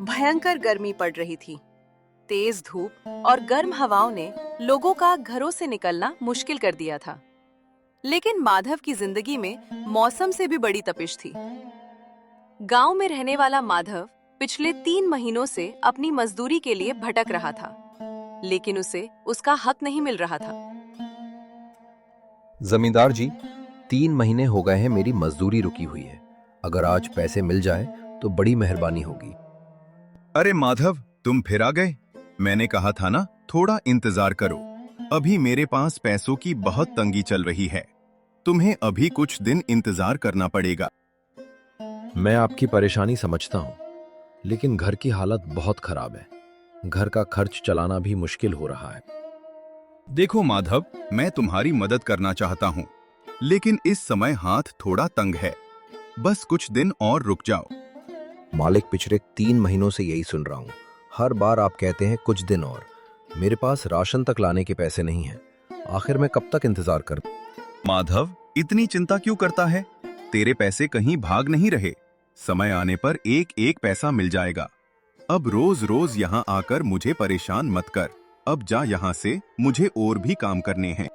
भयंकर गर्मी पड़ रही थी। तेज धूप और गर्म हवाओं ने लोगों का घरों से निकलना मुश्किल कर दिया था। लेकिन माधव की जिंदगी में मौसम से भी बड़ी तपिश थी। गांव में रहने वाला माधव पिछले 3 महीनों से अपनी मजदूरी के लिए भटक रहा था, लेकिन उसे उसका हक नहीं मिल रहा था। जमींदार जी, 3 महीने हो गए हैं मेरी मजदूरी रुकी हुई है। अगर आज पैसे मिल जाए तो बड़ी मेहरबानी होगी। अरे माधव, तुम फिर आ गए। मैंने कहा था ना, थोड़ा इंतजार करो। अभी मेरे पास पैसों की बहुत तंगी चल रही है। तुम्हें अभी कुछ दिन इंतजार करना पड़ेगा। मैं आपकी परेशानी समझता हूँ, लेकिन घर की हालत बहुत खराब है। घर का खर्च चलाना भी मुश्किल हो रहा है। देखो माधव, मैं तुम्हारी मदद करना चाहता हूँ, लेकिन इस समय हाथ थोड़ा तंग है। बस कुछ दिन और रुक जाओ। मालिक, पिछले 3 महीनों से यही सुन रहा हूँ। हर बार आप कहते हैं कुछ दिन और। मेरे पास राशन तक लाने के पैसे नहीं हैं। आखिर मैं कब तक इंतजार करूं? माधव, इतनी चिंता क्यों करता है? तेरे पैसे कहीं भाग नहीं रहे। समय आने पर एक एक पैसा मिल जाएगा। अब रोज रोज यहाँ आकर मुझे परेशान मत कर। अब जा यहाँ से, मुझे और भी काम करने हैं।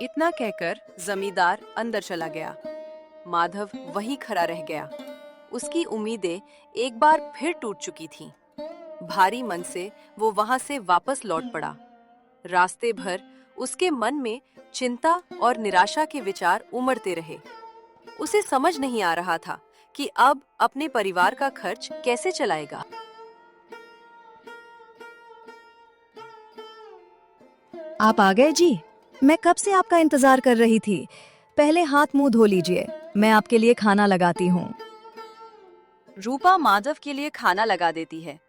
इतना कहकर जमींदार अंदर चला गया। माधव वहीं खड़ा रह गया। उसकी उम्मीदें एक बार फिर टूट चुकी थीं। भारी मन से वो वहां से वापस लौट पड़ा। रास्ते भर उसके मन में चिंता और निराशा के विचार उमड़ते रहे। उसे समझ नहीं आ रहा था कि अब अपने परिवार का खर्च कैसे चलाएगा। आप आ गए जी। मैं कब से आपका इंतजार कर रही थी। पहले हाथ मुंह धो लीजिए, मैं आपके लिए खाना लगाती हूँ। रूपा माधव के लिए खाना लगा देती है।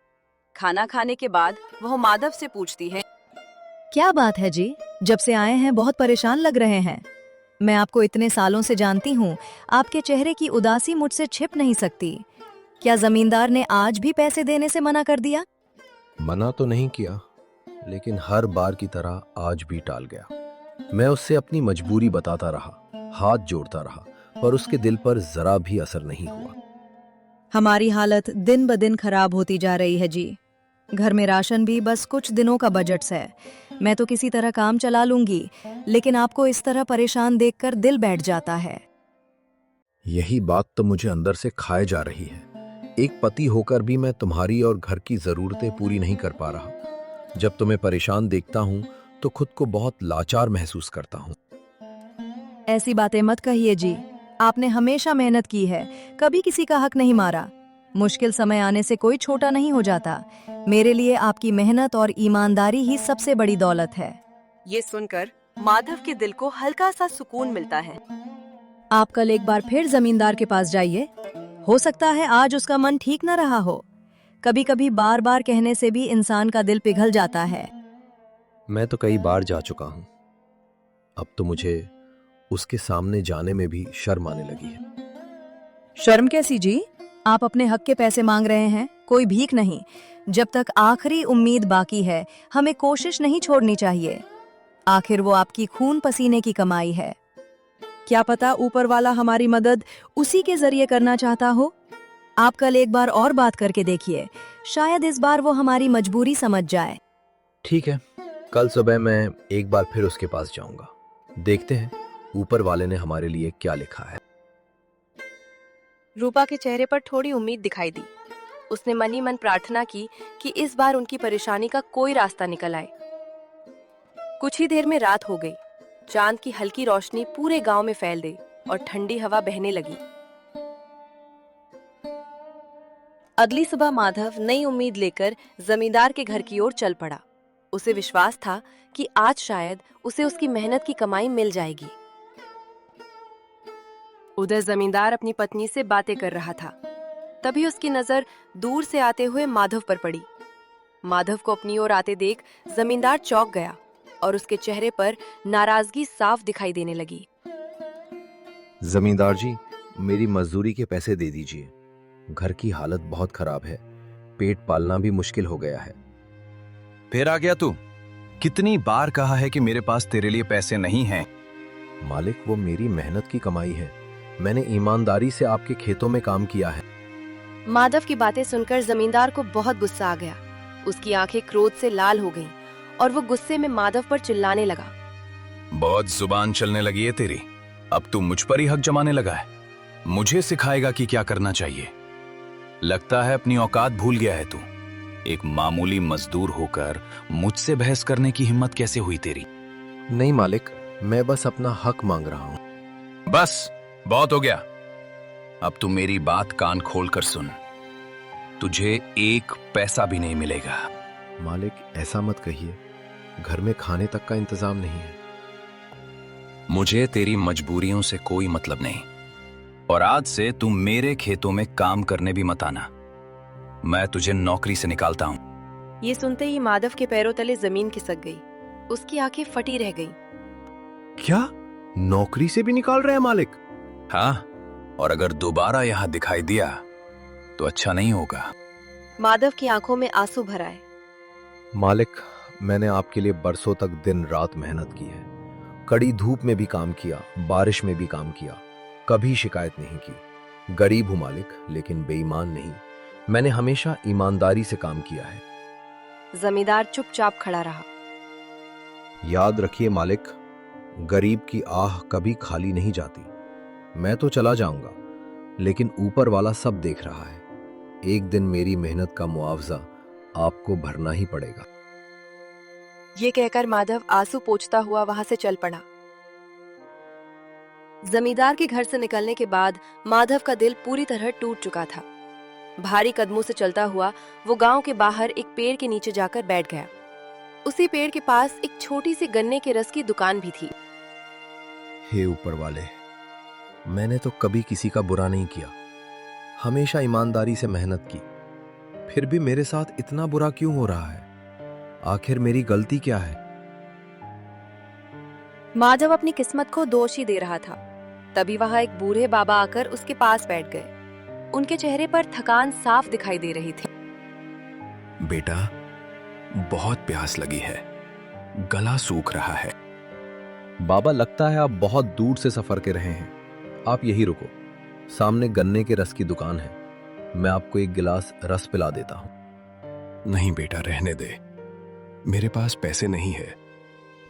खाना खाने के बाद वह माधव से पूछती है, क्या बात है जी, जब से आए हैं बहुत परेशान लग रहे हैं। मैं आपको इतने सालों से जानती हूँ, आपके चेहरे की उदासी मुझसे छिप नहीं सकती। क्या जमींदार ने आज भी पैसे देने से मना कर दिया? मना तो नहीं किया, लेकिन हर बार की तरह आज भी टाल गया। मैं उससे अपनी मजबूरी बताता रहा, हाथ जोड़ता रहा, पर उसके दिल पर जरा भी असर नहीं हुआ। हमारी हालत दिन ब दिन खराब होती जा रही है जी। घर में राशन भी बस कुछ दिनों का बजट है। मैं तो किसी तरह काम चला लूंगी, लेकिन आपको इस तरह परेशान देखकर दिल बैठ जाता है। यही बात तो मुझे अंदर से खाए जा रही है। एक पति होकर भी मैं तुम्हारी और घर की जरूरतें पूरी नहीं कर पा रहा। जब तुम्हें परेशान देखता हूँ तो खुद को बहुत लाचार महसूस करता हूँ। ऐसी बातें मत कहिए जी। आपने हमेशा मेहनत की है, कभी किसी का हक नहीं मारा। मुश्किल समय आने से कोई छोटा नहीं हो जाता। मेरे लिए आपकी मेहनत और ईमानदारी ही सबसे बड़ी दौलत है। ये सुनकर माधव के दिल को हल्का सा सुकून मिलता है। आप कल एक बार फिर जमींदार के पास जाइए। हो सकता है आज उसका मन ठीक न रहा हो। कभी कभी बार बार कहने से भी इंसान का दिल पिघल जाता है। मैं तो कई बार जा चुका हूँ। अब तो मुझे उसके सामने जाने में भी शर्म आने लगी है। शर्म कैसी जी? आप अपने हक के पैसे मांग रहे हैं, कोई भीख नहीं। जब तक आखिरी उम्मीद बाकी है, हमें कोशिश नहीं छोड़नी चाहिए। आखिर वो आपकी खून पसीने की कमाई है। क्या पता ऊपर वाला हमारी मदद उसी के जरिए करना चाहता हो। आप कल एक बार और बात करके देखिए, शायद इस बार वो हमारी मजबूरी समझ जाए। ठीक है, कल सुबह मैं एक बार फिर उसके पास जाऊंगा। देखते हैं ऊपर वाले ने हमारे लिए क्या लिखा है। रूपा के चेहरे पर थोड़ी उम्मीद दिखाई दी। उसने मन ही मन प्रार्थना की कि इस बार उनकी परेशानी का कोई रास्ता निकल आए। कुछ ही देर में रात हो गई। चांद की हल्की रोशनी पूरे गांव में फैल गई और ठंडी हवा बहने लगी। अगली सुबह माधव नई उम्मीद लेकर जमींदार के घर की ओर चल पड़ा। उसे विश्वास था कि आज शायद उसे उसकी मेहनत की कमाई मिल जाएगी। उधर जमींदार अपनी पत्नी से बातें कर रहा था। तभी उसकी नजर दूर से आते हुए माधव पर पड़ी। माधव को अपनी ओर आते देख जमींदार चौंक गया और उसके चेहरे पर नाराजगी साफ दिखाई देने लगी। जमींदार जी, मेरी मजदूरी के पैसे दे दीजिए। घर की हालत बहुत खराब है, पेट पालना भी मुश्किल हो गया है। फिर आ गया तू? कितनी बार कहा है कि मेरे पास तेरे लिए पैसे नहीं हैं। मालिक, वो मेरी मेहनत की कमाई है। मैंने ईमानदारी से आपके खेतों में काम किया है। माधव की बातें सुनकर जमींदार को बहुत गुस्सा आ गया। उसकी आंखें क्रोध से लाल हो गईं और वो गुस्से में माधव पर चिल्लाने लगा। बहुत जुबान चलने लगी है तेरी। अब तू मुझ पर ही हक जमाने लगा है। मुझे सिखाएगा कि क्या करना चाहिए। लगता है अपनी औकात भूल गया है तू। एक मामूली मजदूर होकर मुझसे बहस करने की हिम्मत कैसे हुई तेरी? नहीं मालिक, मैं बस अपना हक मांग रहा हूँ। बस, बहुत हो गया। अब तू मेरी बात कान खोल कर सुन। तुझे एक पैसा भी नहीं मिलेगा। मालिक, ऐसा मत कहिए, घर में खाने तक का इंतजाम नहीं है। मुझे तेरी मजबूरियों से कोई मतलब नहीं, और आज से तू मेरे खेतों में काम करने भी मत आना। मैं तुझे नौकरी से निकालता हूँ। ये सुनते ही माधव के पैरों तले जमीन खिसक गई। उसकी आंखें फटी रह गईं। क्या? नौकरी से भी निकाल रहे हैं मालिक? हाँ, और अगर दोबारा यहाँ दिखाई दिया तो अच्छा नहीं होगा। माधव की आंखों में आंसू भर आए। मालिक, मैंने आपके लिए बरसों तक दिन रात मेहनत की है। कड़ी धूप में भी काम किया, बारिश में भी काम किया, कभी शिकायत नहीं की। गरीब हूं मालिक, लेकिन बेईमान नहीं। मैंने हमेशा ईमानदारी से काम किया है। जमींदार चुपचाप खड़ा रहा। याद रखिए मालिक, गरीब की आह कभी खाली नहीं जाती। मैं तो चला जाऊंगा, लेकिन ऊपर वाला सब देख रहा है। एक दिन मेरी मेहनत का मुआवजा आपको भरना ही पड़ेगा। ये कहकर माधव आंसू पोंछता हुआ वहां से चल पड़ा। जमींदार के घर से निकलने के बाद माधव का दिल पूरी तरह टूट चुका था। भारी कदमों से चलता हुआ वो गांव के बाहर एक पेड़ के नीचे जाकर बैठ गया। उसी पेड़ के पास एक छोटी सी गन्ने के रस की दुकान भी थी। हे ऊपर वाले, मैंने तो कभी किसी का बुरा नहीं किया, हमेशा ईमानदारी से मेहनत की। फिर भी मेरे साथ इतना बुरा क्यों हो रहा है? आखिर मेरी गलती क्या है? माधव अपनी किस्मत को दोष ही दे रहा था। तभी वहां एक बूढ़े बाबा आकर उसके पास बैठ गए। उनके चेहरे पर थकान साफ दिखाई दे रही थी। बेटा, बहुत प्यास लगी है, गला सूख रहा है। बाबा, लगता है आप बहुत दूर से सफर के रहे हैं। आप यही रुको, सामने गन्ने के रस की दुकान है। मैं आपको एक गिलास रस पिला देता हूं। नहीं बेटा, रहने दे, मेरे पास पैसे नहीं है।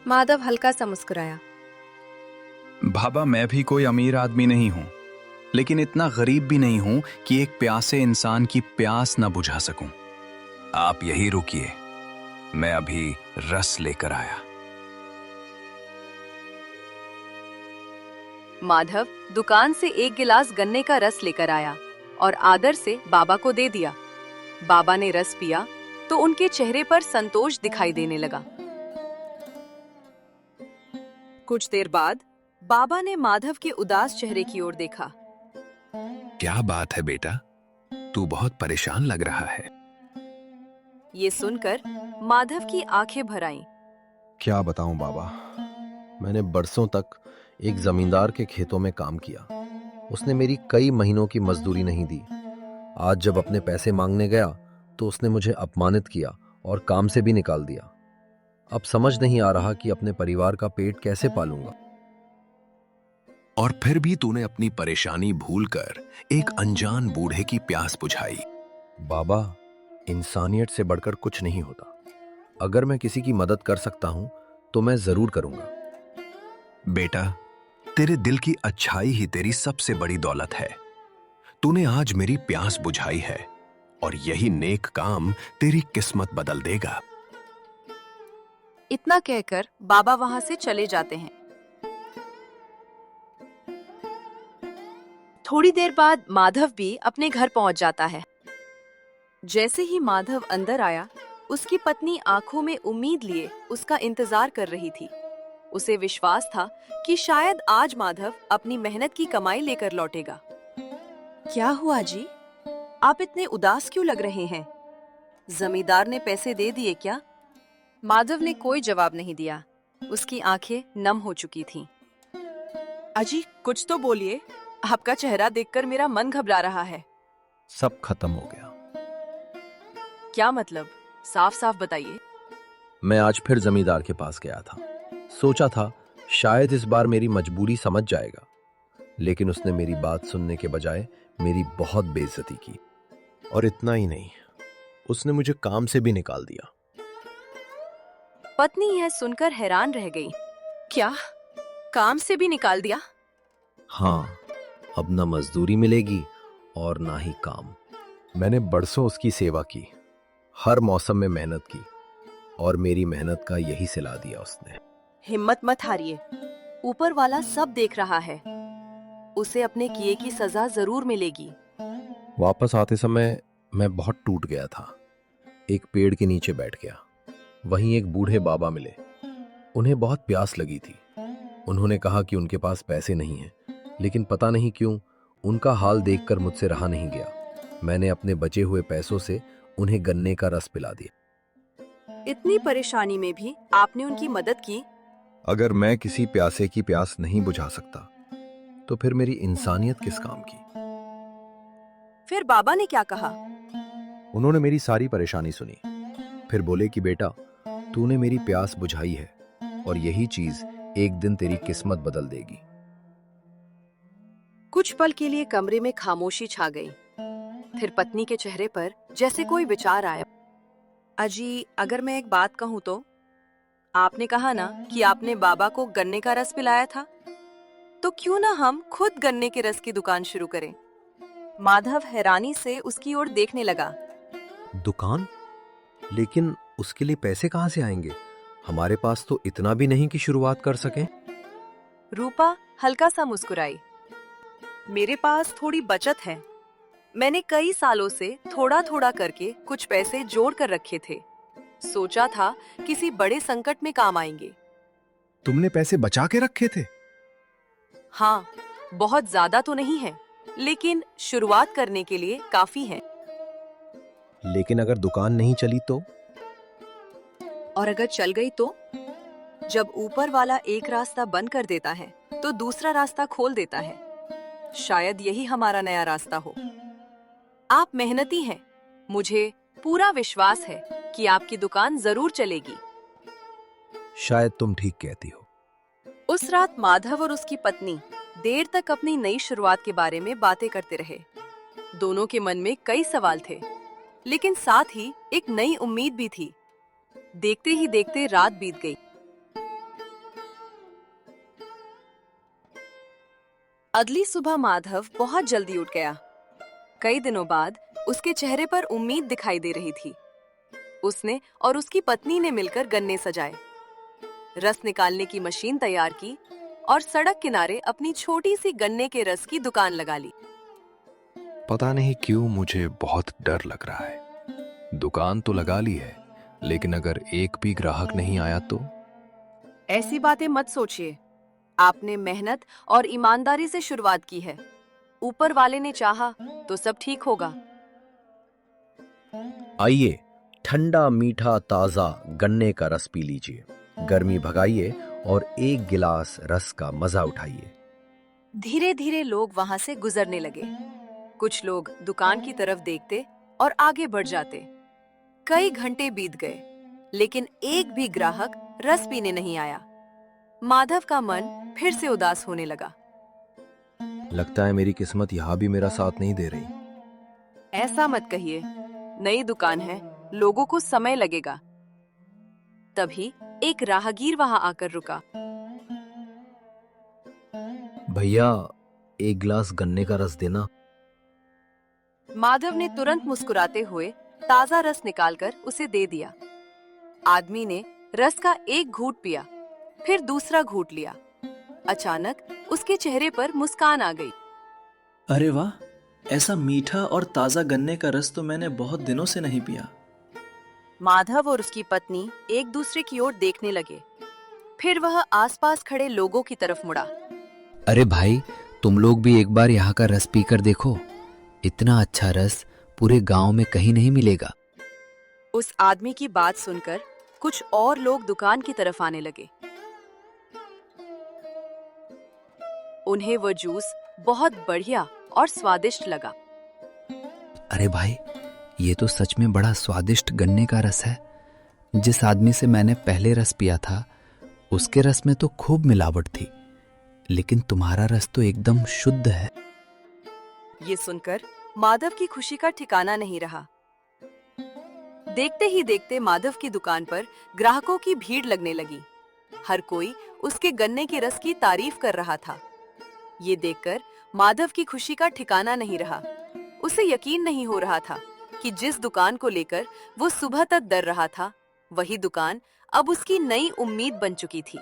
माधव हल्का सा मुस्कुराया। बाबा, मैं भी कोई अमीर आदमी नहीं हूं, लेकिन इतना गरीब भी नहीं हूं कि एक प्यासे इंसान की प्यास न बुझा सकूं। आप यही रुकिए, मैं अभी रस लेकर आया। माधव दुकान से एक गिलास गन्ने का रस लेकर आया और आदर से बाबा को दे दिया। बाबा ने रस पिया तो उनके चेहरे पर संतोष दिखाई देने लगा। कुछ देर बाद बाबा ने माधव के उदास चेहरे की ओर देखा। क्या बात है बेटा, तू बहुत परेशान लग रहा है। ये सुनकर माधव की आंखें भर आईं। क्या बताऊं बाबा, मैंने बरसों तक एक जमींदार के खेतों में काम किया। उसने मेरी कई महीनों की मजदूरी नहीं दी। आज जब अपने पैसे मांगने गया तो उसने मुझे अपमानित किया और काम से भी निकाल दिया। अब समझ नहीं आ रहा कि अपने परिवार का पेट कैसे पालूंगा। और फिर भी तूने अपनी परेशानी भूलकर एक अनजान बूढ़े की प्यास बुझाई। बाबा, इंसानियत से बढ़कर कुछ नहीं होता। अगर मैं किसी की मदद कर सकता हूं तो मैं जरूर करूंगा। बेटा, तेरे दिल की अच्छाई ही तेरी सबसे बड़ी दौलत है। तूने आज मेरी प्यास बुझाई है और यही नेक काम तेरी किस्मत बदल देगा। इतना कहकर बाबा वहां से चले जाते हैं। थोड़ी देर बाद माधव भी अपने घर पहुंच जाता है। जैसे ही माधव अंदर आया, उसकी पत्नी आंखों में उम्मीद लिए उसका इंतजार कर रही थी। उसे विश्वास था कि शायद आज माधव अपनी मेहनत की कमाई लेकर लौटेगा। क्या हुआ जी? आप इतने उदास क्यों लग रहे हैं? जमींदार ने पैसे दे दिए क्या? माधव ने कोई जवाब नहीं दिया। उसकी आंखें नम हो चुकी थीं। अजी, कुछ तो बोलिए। आपका चेहरा देखकर मेरा मन घबरा रहा है। सब खत्म हो गया। क्या मतलब? साफ साफ बताइए। मैं आज फिर जमींदार के पास गया था। सोचा था शायद इस बार मेरी मजबूरी समझ जाएगा, लेकिन उसने मेरी बात सुनने के बजाय मेरी बहुत बेइज्जती की। और इतना ही नहीं, उसने मुझे काम से भी निकाल दिया। पत्नी यह सुनकर हैरान रह गई। क्या? काम से भी निकाल दिया? हाँ, अब ना मजदूरी मिलेगी और ना ही काम। मैंने बरसों उसकी सेवा की, हर मौसम में मेहनत की, और मेरी मेहनत का यही सिला दिया उसने। हिम्मत मत हारिए, ऊपर वाला सब देख रहा है। उसे अपने किए की सजा जरूर मिलेगी। वापस आते समय मैं बहुत टूट गया था। एक पेड़ के नीचे बैठ गया। वहीं एक बूढ़े बाबा मिले। उन्हें बहुत प्यास लगी थी। उन्होंने कहा कि उनके पास पैसे नहीं हैं, लेकिन पता नहीं क्यों उनका हाल देखकर मुझसे रहा नहीं गया। मैंने अपने बचे हुए पैसों से उन्हें गन्ने का रस पिला दिया। इतनी परेशानी में भी आपने उनकी मदद की। अगर मैं किसी प्यासे की प्यास नहीं बुझा सकता, तो फिर मेरी इंसानियत किस काम की? फिर बाबा ने क्या कहा? उन्होंने मेरी सारी परेशानी सुनी। फिर बोले कि बेटा, तूने मेरी प्यास बुझाई है, और यही चीज एक दिन तेरी किस्मत बदल देगी। कुछ पल के लिए कमरे में खामोशी छा गई। फिर पत्नी के चेहरे पर जैसे कोई विचार आया। अजी, अगर मैं एक बात कहूं तो, आपने कहा ना कि आपने बाबा को गन्ने का रस पिलाया था, तो क्यों ना हम खुद गन्ने के रस की दुकान शुरू करें? माधव हैरानी से उसकी ओर देखने लगा। दुकान? लेकिन उसके लिए पैसे कहां से आएंगे? हमारे पास तो इतना भी नहीं कि शुरुआत कर सकें। रूपा हल्का सा मुस्कुराई। मेरे पास थोड़ी बचत है। मैंने कई सालों से थोड़ा थोड़ा करके कुछ पैसे जोड़ कर रखे थे। सोचा था किसी बड़े संकट में काम आएंगे। तुमने पैसे बचा के रखे थे? हाँ, बहुत ज्यादा तो नहीं है, लेकिन शुरुआत करने के लिए काफी है। लेकिन अगर दुकान नहीं चली तो? और अगर चल गई तो? जब ऊपर वाला एक रास्ता बंद कर देता है, तो दूसरा रास्ता खोल देता है। शायद यही हमारा नया रास्ता हो। आप मेहनती हैं। मुझे पूरा विश्वास है कि आपकी दुकान जरूर चलेगी। शायद तुम ठीक कहती हो। उस रात माधव और उसकी पत्नी देर तक अपनी नई शुरुआत के बारे में बातें करते रहे। दोनों के मन में कई सवाल थे, लेकिन साथ ही एक नई उम्मीद भी थी। देखते ही देखते रात बीत गई। अगली सुबह माधव बहुत जल्दी उठ गया। कई दिनों बाद उसके चेहरे पर उम्मीद दिखाई दे रही थी। उसने और उसकी पत्नी ने मिलकर गन्ने सजाए, रस निकालने की मशीन तैयार की और सड़क किनारे अपनी छोटी सी गन्ने के रस की दुकान लगा ली। पता नहीं क्यों मुझे बहुत डर लग रहा है। दुकान तो लगा ली है, लेकिन अगर एक भी ग्राहक नहीं आया तो? ऐसी बातें मत सोचिए। आपने मेहनत और ईमानदारी से शुरुआत की है। ऊपर वाले ने चाहा तो सब ठीक होगा। आइए, ठंडा मीठा ताजा गन्ने का रस पी लीजिए। गर्मी भगाइए और एक गिलास रस का मजा उठाइए। धीरे धीरे लोग वहां से गुजरने लगे। कुछ लोग दुकान की तरफ देखते और आगे बढ़ जाते। कई घंटे बीत गए, लेकिन एक भी ग्राहक रस पीने नहीं आया। माधव का मन फिर से उदास होने लगा। लगता है मेरी किस्मत यहाँ भी मेरा साथ नहीं दे रही। ऐसा मत कहिए, नई दुकान है, लोगों को समय लगेगा। तभी एक राहगीर वहां आकर रुका। भैया, एक गिलास गन्ने का रस देना। माधव ने तुरंत मुस्कुराते हुए ताजा रस निकालकर उसे दे दिया। आदमी ने रस का एक घूंट पिया, फिर दूसरा घूंट लिया। अचानक उसके चेहरे पर मुस्कान आ गई। अरे वाह, ऐसा मीठा और ताजा गन्ने का रस तो मैंने बहुत दिनों से नहीं पिया। माधव और उसकी पत्नी एक दूसरे की ओर देखने लगे। फिर वह आसपास खड़े लोगों की तरफ मुड़ा। अरे भाई, तुम लोग भी एक बार यहाँ का रस पीकर देखो। इतना अच्छा रस पूरे गांव में कहीं नहीं मिलेगा। उस आदमी की बात सुनकर कुछ और लोग दुकान की तरफ आने लगे। उन्हें वो जूस बहुत बढ़िया और स्वादिष्ट लगा। अरे भाई, ये तो सच में बड़ा स्वादिष्ट गन्ने का रस है। जिस आदमी से मैंने पहले रस पिया था, उसके रस में तो खूब मिलावट थी, लेकिन तुम्हारा रस तो एकदम शुद्ध है। ये सुनकर माधव की खुशी का ठिकाना नहीं रहा। देखते ही देखते माधव की दुकान पर ग्राहकों की भीड़ लगने लगी। हर कोई उसके गन्ने के रस की तारीफ कर रहा था। ये देखकर माधव की खुशी का ठिकाना नहीं रहा। उसे यकीन नहीं हो रहा था कि जिस दुकान को लेकर वो सुबह तक डर रहा था, वही दुकान अब उसकी नई उम्मीद बन चुकी थी।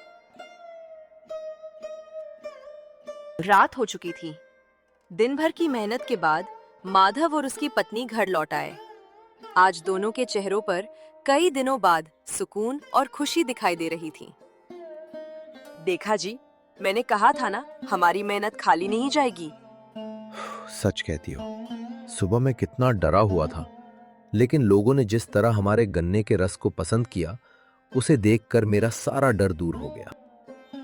रात हो चुकी थी। दिन भर की मेहनत के बाद माधव और उसकी पत्नी घर लौट आए। आज दोनों के चेहरों पर कई दिनों बाद सुकून और खुशी दिखाई दे रही थी। देखा जी, मैंने कहा था ना, हमारी मेहनत खाली नहीं जाएगी। सच कहती हो। सुबह मैं कितना डरा हुआ था, लेकिन लोगों ने जिस तरह हमारे गन्ने के रस को पसंद किया, उसे देखकर मेरा सारा डर दूर हो गया।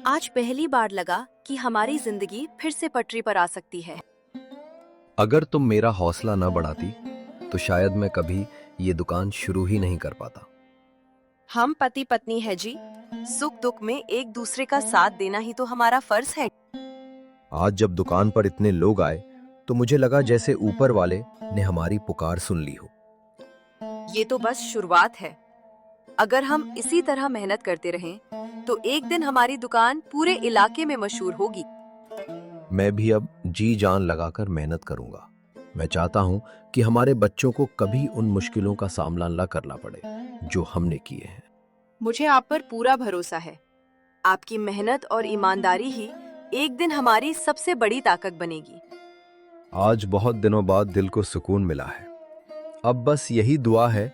आज पहली बार लगा कि हमारी जिंदगी फिर से पटरी पर आ सकती है। अगर तुम मेरा हौसला न बढ़ाती तो शायद मैं कभी ये दुकान शुरू ही नहीं कर पाता। हम पति पत्नी है जी, सुख दुख में एक दूसरे का साथ देना ही तो हमारा फर्ज है। आज जब दुकान पर इतने लोग आए तो मुझे लगा जैसे ऊपर वाले ने हमारी पुकार सुन ली हो। ये तो बस शुरुआत है। अगर हम इसी तरह मेहनत करते रहें तो एक दिन हमारी दुकान पूरे इलाके में मशहूर होगी। मैं भी अब जी जान लगाकर मेहनत करूंगा। मैं चाहता हूं कि हमारे बच्चों को कभी उन मुश्किलों का सामना न करना पड़े जो हमने किए हैं। मुझे आप पर पूरा भरोसा है। आपकी मेहनत और ईमानदारी ही एक दिन हमारी सबसे बड़ी ताकत बनेगी। आज बहुत दिनों बाद दिल को सुकून मिला है। अब बस यही दुआ है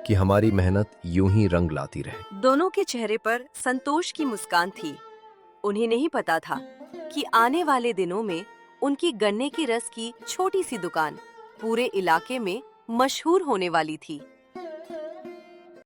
कि हमारी मेहनत यूं ही रंग लाती रहे। दोनों के चेहरे पर संतोष की मुस्कान थी। उन्हें नहीं पता था कि आने वाले दिनों में उनकी गन्ने की रस की छोटी सी दुकान पूरे इलाके में मशहूर होने वाली थी।